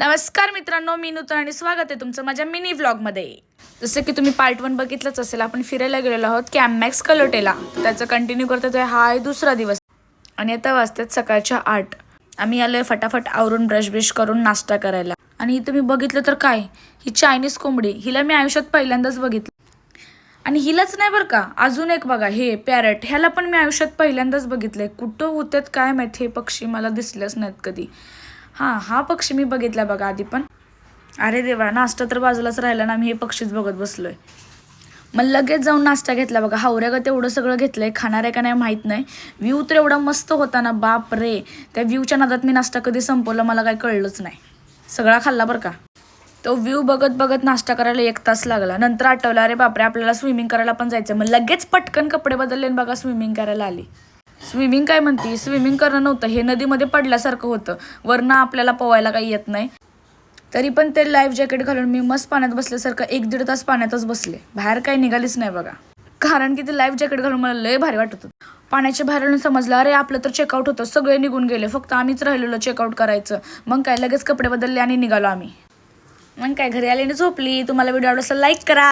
नमस्कार मित्रांनो, मी नूतन आणि स्वागत आहे तुमचं माझ्या मिनी व्लॉगमध्ये. जसं की तुम्ही पार्ट 1 बघितलंच असेल, आपण फिरायला गेलेलो आहोत कॅममॅक्स कलोटेला. त्याचं कंटिन्यू करतो आहे. हा आहे दुसरा दिवस आणि आता वाजतात सकाळच्या 8. आम्ही आलोय फटाफट आवरून ब्रश करून नाश्ता करायला. आणि तुम्ही बघितलं तर काय, ही चायनीज कोंबडी, हिला मी आयुष्यात पहिल्यांदाच बघितलं. आणि हिलाच नाही बरं का, अजून एक बघा, हे पॅरट, ह्याला पण मी आयुष्यात पहिल्यांदाच बघितलंय. कुठं होत्यात काय माहिती, हे पक्षी मला दिसलेच नाहीत कधी. हा पक्षी मी बघितला बघा आधी पण. अरे देवा, नाश्ता तर बाजूलाच राहिला ना, मी हे पक्षीच बघत बसलोय. मग लगेच जाऊन नाश्ता घेतला बघा. हावऱ्यागत एवढं सगळं घेतलंय, खाणार आहे का नाही माहीत नाही. व्ह्यू तर एवढा मस्त होता ना, बाप रे. त्या व्ह्यूच्या नादात मी नाश्ता कधी संपवला मला काही कळलंच नाही. सगळा खाल्ला बरं का. तो व्ह्यू बघत नाश्ता करायला 1 तास लागला. नंतर आठवलं, अरे बापरे, आपल्याला स्विमिंग करायला पण जायचं. मग लगेच पटकन कपडे बदलले बघा, स्विमिंग करायला आली. स्विमिंग काय म्हणते, स्विमिंग करणं नव्हतं, हे नदीमध्ये पडल्यासारखं होतं. वरनं आपल्याला पोवायला काही येत नाही. तरी पण ते लाईफ जॅकेट घालून मी मस्त पाण्यात बसल्यासारखं 1-1.5 तास पाण्यातच बसले. बाहेर काही निघालीच नाही बघा. कारण की ते लाईफ जॅकेट घालून मला लय भारी वाटत होतं. पाण्याच्या बाहेर येऊन समजलं, अरे आपलं तर चेकआउट होतं, सगळे निघून गेले, फक्त आम्हीच राहिलेलो चेकआउट करायचं. मग काय, लगेच कपडे बदलले आणि निघालो आम्ही. मग काय, घरी आल्याने झोपली. तुम्हाला व्हिडिओ आवडला लाईक करा.